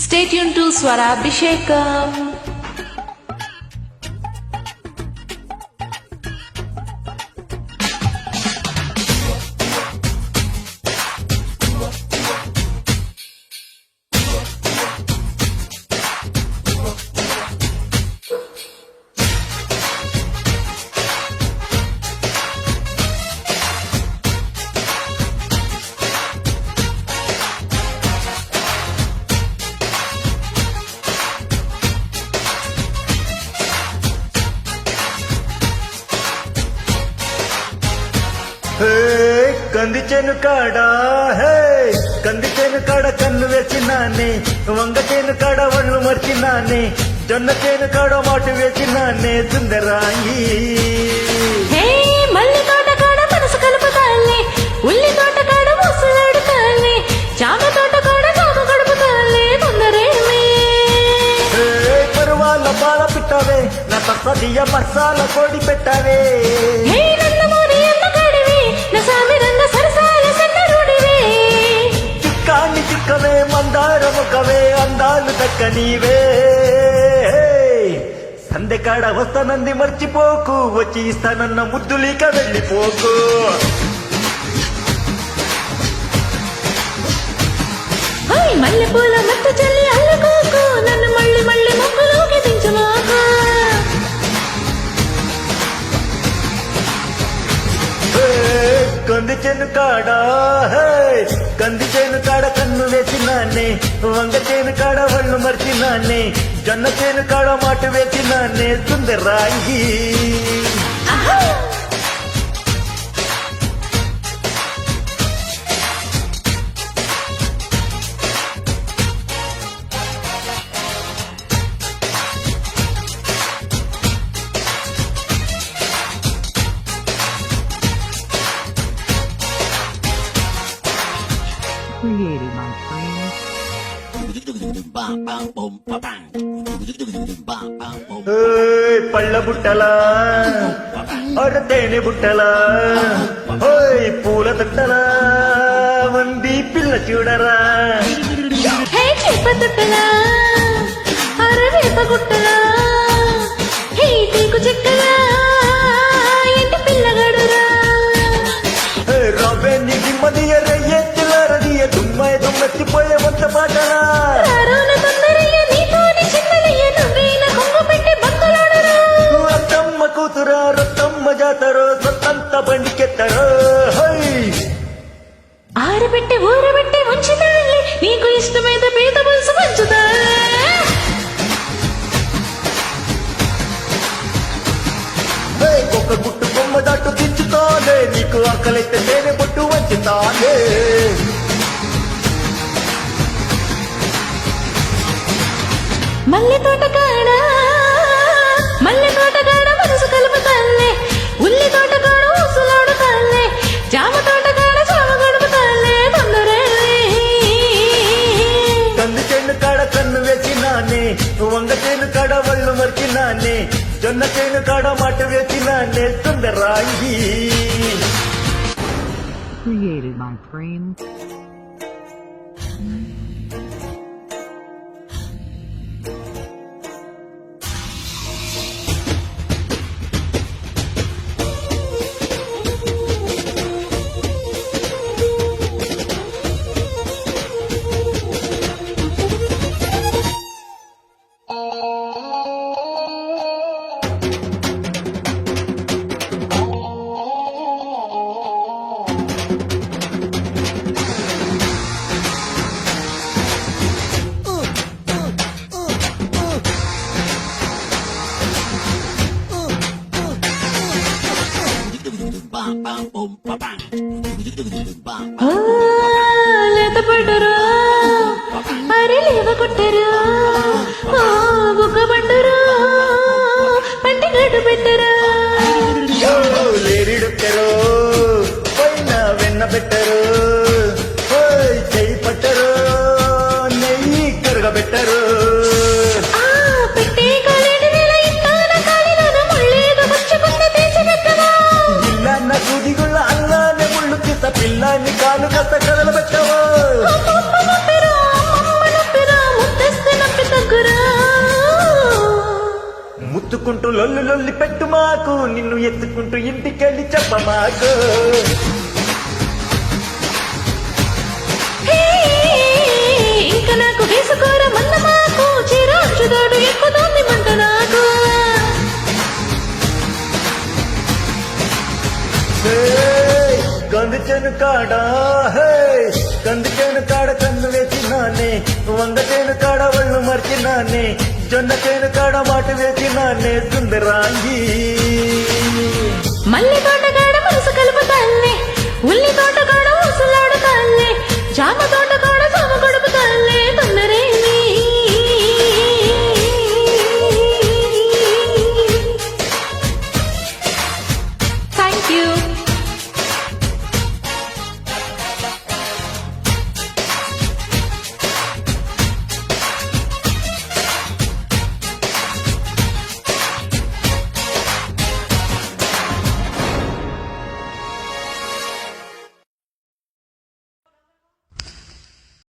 Stay tuned to Swarabhishekam. కంది చేను కాడ కంది చేను కాడ కన్ను వేసినానే, వంగ చేను కాడ ఒళ్ళు మర్చినానే, జొన్న చేను కాడ మాటు వేసినానే సుందరాంగి. మల్లి తోట కాడ మనసు కలుపుతాలే, ఉల్లి తోట కాడ ముసలాడుతాలే, జామ తోట కాడ జామ గడుపుతాలే తొందరేమి. పరువాళ్ళ బాల పిట్టవే నా తప్పదియ మసాల కోడి పెట్టవే. చిక్కాన్ని చిక్కవే మందారముకవే అందాలు దక్కనీవే. సందెకాడ వస్తానంది మర్చిపోకు, వచ్చి ఇస్తానన్న ముద్దులీక వెళ్ళిపోకు. మల్లె పూల మత్తు చల్లి అల్లుకోకు, నన్ను మళ్ళీ మళ్ళీ మొక్కలోకి దించుమాకు. కంది చేను కాడ కంది చేను కాడ కన్ను వేసినానే, వంగ చేను కాడ ఒళ్ళు మర్చినానే, జొన్న చేను కాడ మాటు వేసినానే సుందరాంగి. Created my friend. పళ్ళ బుట్టలా తేనె బుట్టలా పూల తట్టలా వండి పిల్ల చూడరా. చెప్పతుట్టలా అరవేప గుట్టలా తీకు చెక్కలా ఇంటి పిల్లగడురా. రవ్వే నీ దిమ్మదియ రెయ్యెత్తులారదియ దుమ్మాయ దుమ్మెత్తిపోయే వంట పాటలా. రొత్తమ్మ కూతురా రొత్తమ్మ జాతరో సొత్తంత బండికెత్తరో. ఆరబెట్టి ఊరబెట్టి ఉంచుతాలే, నీకు ఇష్టమైన పీత పులుసు పంచుతాలే. ఒక గుట్టు బొమ్మ దాటు దించుతానే, నీకు ఆకలైతే తేనె బొట్టు వంచుతానే. మల్లె తోట కాడ మనసు కలుపుతాలే, ఉల్లి తోట కాడ ఊసులాడుతాలే, జామ తోట కాడ జామ గడుపుతాలే తొందరేమి. కంది చేను కాడ కన్ను వేసినానే, వంగ చేను కాడ ఒళ్ళు మర్చినానే, జొన్న చేను కాడ మాట వేసినానే సుందరాంగి. Created my friend. ముట్టుకుంటూ లొల్లి లొల్లి పెట్టు మాకు, నిన్ను ఎత్తుకుంటూ ఇంటికెళ్ళి చెప్ప మాకు. హే, ఇంకా నాకు వేసుకోర మన్న మాకు, చిరాచుదోడు ఎక్కుతోంది మంట నాకు. కంది చేను కాడా హే, కంది చేను కాడ కన్ను వేసినానే, వంగ చేను కాడ ఒళ్ళు మర్చినానే, జొన్న చేను కాడ మాటు వేసినానే సుందరాంగి. మల్లి తోటగాడ మనసు కలుపుతాన్నే, ఉల్లి తోటగాడ